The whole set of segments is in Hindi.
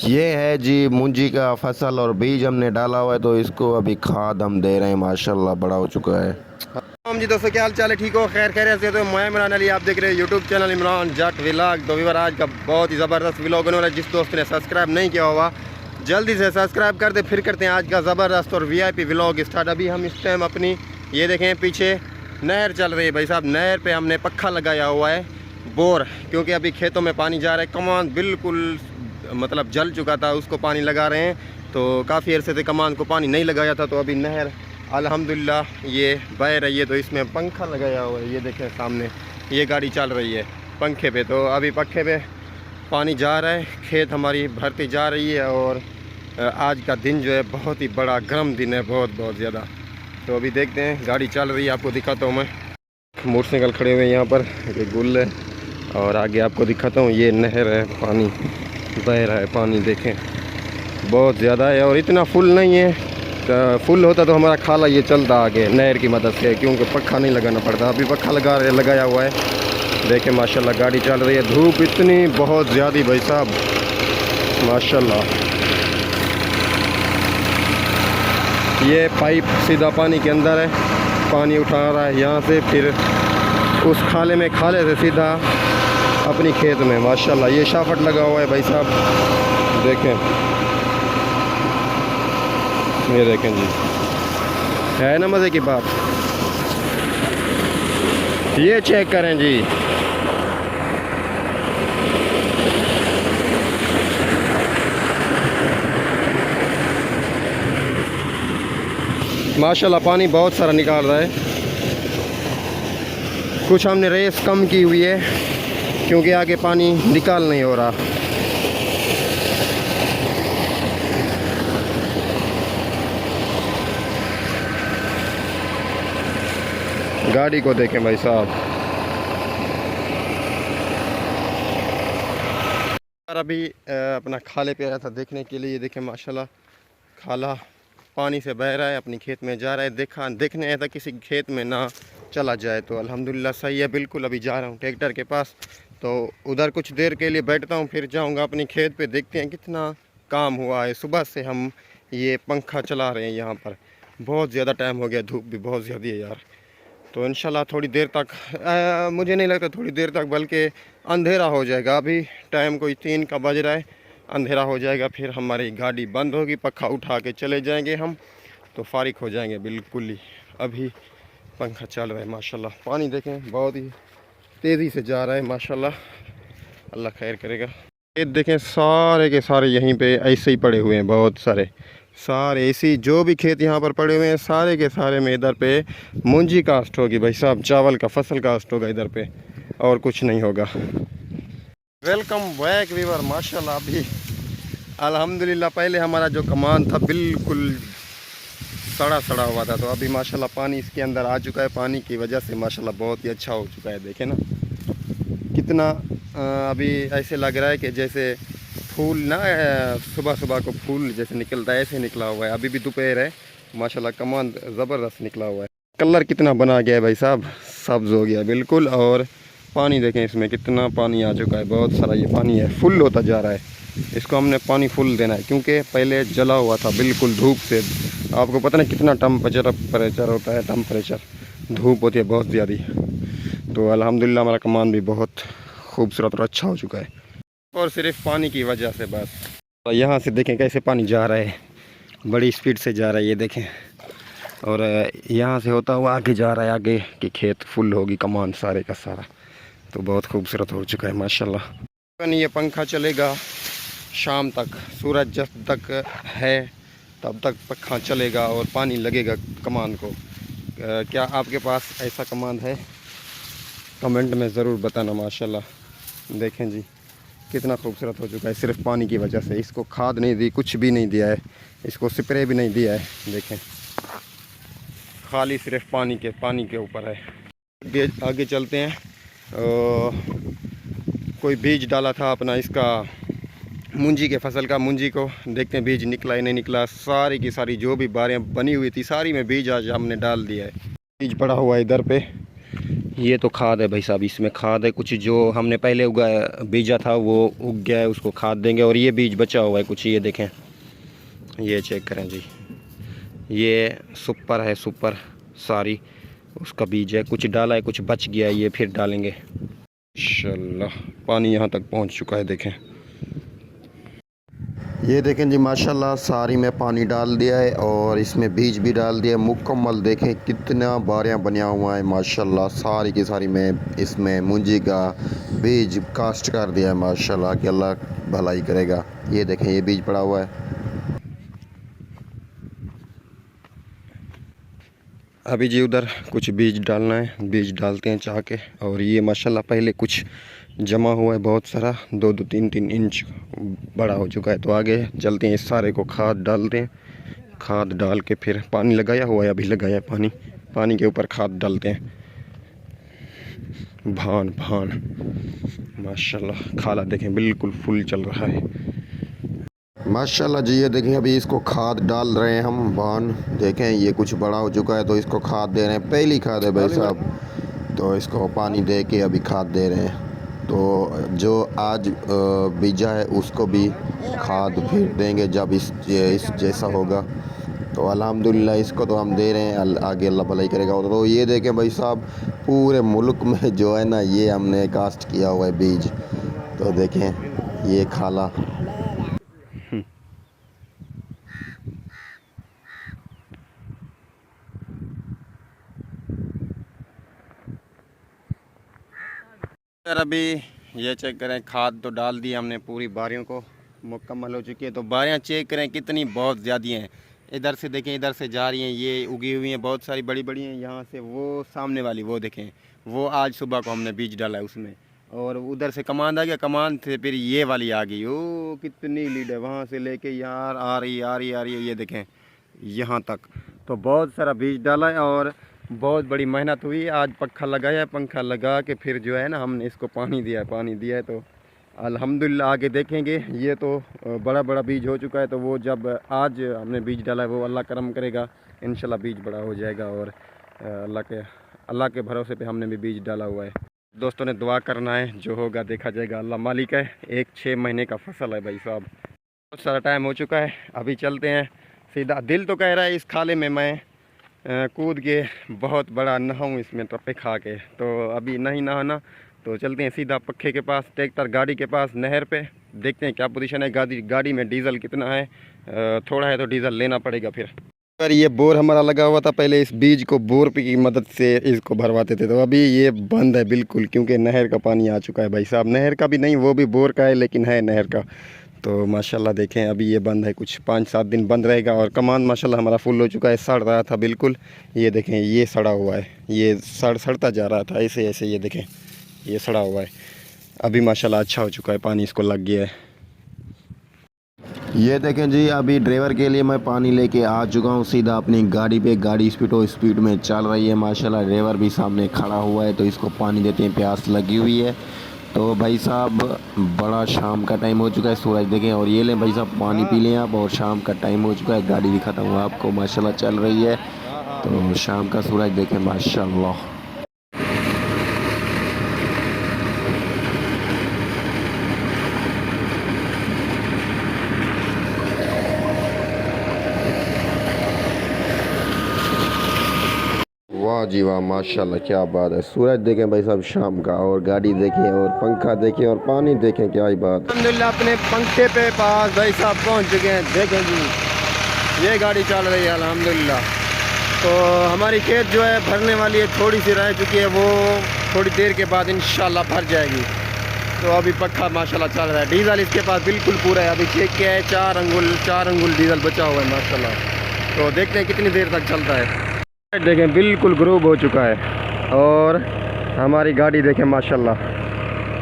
ये है जी मूंजी का फसल और बीज हमने डाला हुआ है, तो इसको अभी खाद हम दे रहे हैं। माशाल्लाह बड़ा हो चुका है। हम जी दोस्तों, क्या हाल चाल है? ठीक हो? खैर खैरियत से? तो मैं इमरान अली, आप देख रहे हैं यूट्यूब चैनल इमरान जट व्लॉग। तो व्यूअर, आज का बहुत ही ज़बरदस्त व्लॉग होने वाला है। जिस दोस्त ने सब्सक्राइब नहीं किया होगा जल्दी से सब्सक्राइब कर दे। फिर करते हैं आज का ज़बरदस्त और वीआईपी व्लॉग स्टार्ट। अभी हम इस टाइम अपनी ये देखें पीछे नहर चल रही है भाई साहब। नहर पे हमने पक्का लगाया हुआ है बोर, क्योंकि अभी खेतों में पानी जा रहा है। कमान बिल्कुल मतलब जल चुका था, उसको पानी लगा रहे हैं। तो काफ़ी अरसे से कमान को पानी नहीं लगाया था, तो अभी नहर अल्हम्दुलिल्लाह ये बह रही है। तो इसमें पंखा लगाया हुआ है, ये देखें सामने ये गाड़ी चल रही है पंखे पे। तो अभी पंखे पे पानी जा रहा है, खेत हमारी भरती जा रही है। और आज का दिन जो है बहुत ही बड़ा गर्म दिन है, बहुत ज़्यादा। तो अभी देखते हैं, गाड़ी चल रही है, आपको दिखाता हूँ मैं। मोटरसाइकिल खड़े हुए हैं यहाँ पर, ये गुल है। और आगे आपको दिखाता हूँ, ये नहर है, पानी बह रहा है। पानी देखें बहुत ज़्यादा है, और इतना फुल नहीं है। तो फुल होता तो हमारा खाला ये चलता आगे नहर की मदद से, क्योंकि पक्का नहीं लगाना पड़ता। अभी पक्का लगाया हुआ है। देखें माशाल्लाह गाड़ी चल रही है। धूप इतनी बहुत ज़्यादा भाई साहब, माशाल्लाह। ये पाइप सीधा पानी के अंदर है, पानी उठा रहा है यहाँ से, फिर उस खाले से सीधा अपनी खेत में। माशाल्लाह ये शाफट लगा हुआ है भाई साहब, देखें, ये देखें जी, है ना मज़े की बात। ये चेक करें जी, माशाल्लाह पानी बहुत सारा निकाल रहा है। कुछ हमने रेस कम की हुई है, क्योंकि आगे पानी निकाल नहीं हो रहा। गाड़ी को देखें भाई साहब। और अभी अपना खाले पे आया था देखने के लिए। ये देखें माशाल्लाह खाला पानी से बह रहा है, अपनी खेत में जा रहा है। देखने आया था, किसी खेत में ना चला जाए। तो अल्हम्दुलिल्लाह सही है बिल्कुल। अभी जा रहा हूँ ट्रैक्टर के पास, तो उधर कुछ देर के लिए बैठता हूँ, फिर जाऊँगा अपनी खेत पे। देखते हैं कितना काम हुआ है। सुबह से हम ये पंखा चला रहे हैं यहाँ पर, बहुत ज़्यादा टाइम हो गया। धूप भी बहुत ज़्यादा है यार। तो इंशाल्लाह थोड़ी देर तक, मुझे नहीं लगता थोड़ी देर तक, बल्कि अंधेरा हो जाएगा। अभी टाइम कोई 3 का बज रहा है, अंधेरा हो जाएगा, फिर हमारी गाड़ी बंद होगी, पक्का उठा के चले जाएंगे हम, तो फारिग हो जाएंगे बिल्कुल ही। अभी पंखा चल रहा है माशाल्लाह। पानी देखें बहुत ही तेज़ी से जा रहा है माशाल्लाह, अल्लाह खैर करेगा। ये देखें सारे के सारे यहीं पे ऐसे ही पड़े हुए हैं, बहुत सारे ऐसी जो भी खेत यहाँ पर पड़े हुए हैं, सारे के सारे में इधर पे मूंजी कास्ट होगी भाई साहब, चावल का फसल कास्ट होगा इधर पे, और कुछ नहीं होगा। Welcome back viewer. माशाल्लाह अभी अल्हम्दुलिल्लाह, पहले हमारा जो कमान था बिल्कुल सड़ा हुआ था, तो अभी माशाल्लाह पानी इसके अंदर आ चुका है। पानी की वजह से माशाल्लाह बहुत ही अच्छा हो चुका है। देखें ना कितना अभी ऐसे लग रहा है कि जैसे फूल ना, सुबह को फूल जैसे निकलता है, ऐसे निकला हुआ है। अभी भी दोपहर है, माशाल्लाह कमान ज़बरदस्त निकला हुआ है। कलर कितना बना गया है भाई साहब, सब्ज़ हो गया बिल्कुल। और पानी देखें इसमें कितना पानी आ चुका है, बहुत सारा ये पानी है, फुल होता जा रहा है। इसको हमने पानी फुल देना है, क्योंकि पहले जला हुआ था बिल्कुल धूप से। आपको पता नहीं कितना टेम्परेचर होता है, टेम्परेचर धूप होती है बहुत ज़्यादा। तो अल्हम्दुलिल्लाह हमारा कमान भी बहुत खूबसूरत और अच्छा हो चुका है, और सिर्फ पानी की वजह से बस। तो यहाँ से देखें कैसे पानी जा रहा है, बड़ी स्पीड से जा रहा है, ये देखें। और यहाँ से होता हुआ आगे जा रहा है, आगे की खेत फुल होगी, कमान सारे का सारा। तो बहुत खूबसूरत हो चुका है माशाल्लाह। ये पंखा चलेगा शाम तक, सूरज जब तक है तब तक पंखा चलेगा और पानी लगेगा कमान को। क्या आपके पास ऐसा कमान है? कमेंट में ज़रूर बताना। माशाल्लाह देखें जी कितना खूबसूरत हो चुका है, सिर्फ पानी की वजह से। इसको खाद नहीं दी, कुछ भी नहीं दिया है, इसको स्प्रे भी नहीं दिया है। देखें खाली सिर्फ पानी के ऊपर है। आगे चलते हैं। कोई बीज डाला था अपना इसका मूंजी के फसल का, मूंजी को देखते हैं बीज निकला या नहीं निकला। सारी की सारी जो भी बारें बनी हुई थी सारी में बीज आज हमने डाल दिया है। बीज पड़ा हुआ है इधर पे, ये तो खाद है भाई साहब, इसमें खाद है कुछ जो हमने पहले उगाया बीजा था वो उग गया है, उसको खाद देंगे। और ये बीज बचा हुआ है कुछ, ये देखें, ये चेक करें जी, ये सुपर है, सुपर सारी उसका बीज है, कुछ डाला है कुछ बच गया है, ये फिर डालेंगे इंशाल्लाह। पानी यहाँ तक पहुँच चुका है, देखें, ये देखें जी माशाल्लाह सारी में पानी डाल दिया है और इसमें बीज भी डाल दिया मुकम्मल। देखें कितना बारियाँ बना हुआ है माशाल्लाह, सारी की सारी में इसमें मूंजी का बीज कास्ट कर दिया है माशाल्लाह, कि अल्लाह भलाई करेगा। ये देखें ये बीज पड़ा हुआ है। अभी जी उधर कुछ बीज डालना है, बीज डालते हैं चाह के। और ये माशाल्लाह पहले कुछ जमा हुआ है बहुत सारा, 2-3 इंच बड़ा हो चुका है। तो आगे चलते हैं, इस सारे को खाद डालते हैं, खाद डाल के फिर पानी लगाया हुआ है, अभी लगाया पानी, पानी के ऊपर खाद डालते हैं। भान भान माशाल्लाह, खाला देखें बिल्कुल फुल चल रहा है माशाल्लाह जी। ये देखें अभी इसको खाद डाल रहे हैं हम, भान देखें ये कुछ बड़ा हो चुका है तो इसको खाद दे रहे हैं, पहली खाद है भाई साहब, तो इसको पानी दे के अभी खाद दे रहे हैं। तो जो आज बीजा है उसको भी खाद फिर देंगे जब इस जैसा होगा। तो अल्हम्दुलिल्लाह इसको तो हम दे रहे हैं, आगे अल्लाह भलाई करेगा। तो ये देखें भाई साहब पूरे मुल्क में जो है ना ये हमने कास्ट किया हुआ है बीज। तो देखें ये खाला, सर अभी ये चेक करें, खाद तो डाल दी हमने, पूरी बारियों को मुकम्मल हो चुकी है। तो बारियाँ चेक करें कितनी बहुत ज़्यादा हैं, इधर से देखें, इधर से जा रही हैं, ये उगी हुई हैं बहुत सारी बड़ी बड़ी हैं। यहाँ से वो सामने वाली वो देखें, वो आज सुबह को हमने बीज डाला है उसमें। और उधर से कमांद आ गया, कमांद से फिर ये वाली आ गई, ओ कितनी लीड है, वहाँ से लेके यार आ रही है, ये देखें यहाँ तक। तो बहुत सारा बीज डाला है और बहुत बड़ी मेहनत हुई। आज पंखा लगाया, पंखा लगा के फिर जो है ना हमने इसको पानी दिया है। तो अल्हम्दुलिल्लाह आगे देखेंगे, ये तो बड़ा बड़ा बीज हो चुका है। तो वो जब आज हमने बीज डाला है वो अल्लाह करम करेगा, इंशाल्लाह बीज बड़ा हो जाएगा। और अल्लाह के भरोसे पे हमने भी बीज डाला हुआ है। दोस्तों ने दुआ करना है, जो होगा देखा जाएगा, अल्लाह मालिक है। 6 महीने का फसल है भाई साहब, बहुत सारा टाइम हो चुका है। अभी चलते हैं सीधा, दिल तो कह रहा है इस खाले में मैं कूद के बहुत बड़ा नहाऊं इसमें टप्पे खा के, तो अभी नहीं नहाना। तो चलते हैं सीधा पक्खे के पास, ट्रैक्टर गाड़ी के पास, नहर पे देखते हैं क्या पोजीशन है, गाड़ी में डीज़ल कितना है। थोड़ा है तो डीज़ल लेना पड़ेगा फिर। पर ये बोर हमारा लगा हुआ था, पहले इस बीज को बोर की मदद से इसको भरवाते थे। तो अभी ये बंद है बिल्कुल, क्योंकि नहर का पानी आ चुका है भाई साहब। नहर का भी नहीं, वो भी बोर का है, लेकिन है नहर का। तो माशाल्लाह देखें अभी ये बंद है, कुछ 5-7 दिन बंद रहेगा। और कमान माशाल्लाह हमारा फुल हो चुका है, सड़ रहा था बिल्कुल, ये देखें ये सड़ा हुआ है, ये सड़ता जा रहा था ऐसे ऐसे, ये देखें ये सड़ा हुआ है। अभी माशाल्लाह अच्छा हो चुका है, पानी इसको लग गया है। ये देखें जी अभी ड्राइवर के लिए मैं पानी लेके आ चुका हूँ सीधा अपनी गाड़ी पे। गाड़ी स्पीड में चल रही है माशाल्लाह, ड्राइवर भी सामने खड़ा हुआ है। तो इसको पानी देते हैं, प्यास लगी हुई है। तो भाई साहब बड़ा शाम का टाइम हो चुका है, सूरज देखें। और ये लें भाई साहब पानी पी लें आप, और शाम का टाइम हो चुका है, गाड़ी दिखाता हूँ आपको माशाल्लाह चल रही है। तो शाम का सूरज देखें माशाल्लाह। वाह जी वाह माशाल्लाह, क्या बात है। सूरज देखें भाई साहब शाम का, और गाड़ी देखें, और पंखा देखें, और पानी देखें, क्या ही बात। अल्हम्दुलिल्लाह अपने पंखे पे पास भाई साहब पहुंच चुके हैं। देखें जी ये गाड़ी चल रही है अल्हम्दुलिल्लाह। तो हमारी खेत जो है भरने वाली है, थोड़ी सी रह चुकी है, वो थोड़ी देर के बाद इंशाल्लाह भर जाएगी। तो अभी पक्का माशाल्लाह चल रहा है। डीज़ल इसके पास बिल्कुल पूरा है, अभी चेक किया है, 4 अंगुल डीज़ल बचा हुआ है माशाल्लाह। तो देखते हैं कितनी देर तक चलता है। देखें बिल्कुल ग्रूब हो चुका है, और हमारी गाड़ी देखें माशाल्लाह।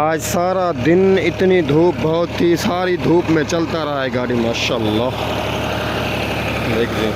आज सारा दिन इतनी धूप बहुत थी, सारी धूप में चलता रहा है गाड़ी माशाल्लाह। देखिए